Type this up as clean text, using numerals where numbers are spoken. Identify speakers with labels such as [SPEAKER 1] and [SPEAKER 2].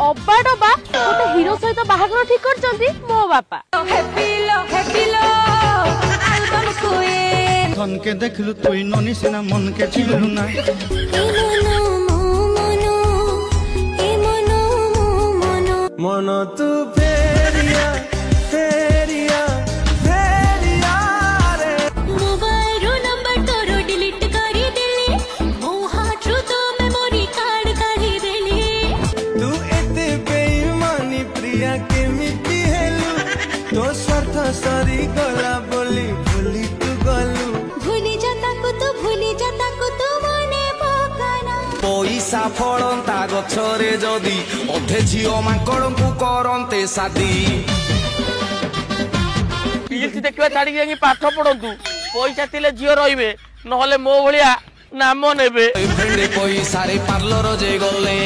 [SPEAKER 1] अब्बा डब्बा गोटे हिरो सहित बाहागर ठीक करचंती मो बापा
[SPEAKER 2] धन के देखलु तुई ननी सिना मन के चिलु ना मन तू फेरिया फेरिया फेरिया रे
[SPEAKER 3] मोबाइल नंबर तोरो डिलीट करी देली मो हाथरू तो मेमोरी कार्ड काढी देली
[SPEAKER 2] तू एते बेईमानी प्रिया के मिटी हेलु तो स्वार्थ सरी गला बोली भूली तू गलु
[SPEAKER 3] भूली जाता को तू मने पकाना
[SPEAKER 2] पैसा फलंता गछरे जदी अधे झियो मांकड़ू करंते शादी
[SPEAKER 4] रील्स देखिबा छाड़ी जाई पाठ पढंतु पैसा थिले झियो रहिबे नहले मो भलिया नाम नेबे
[SPEAKER 2] पैसा रे पार्लर जे गले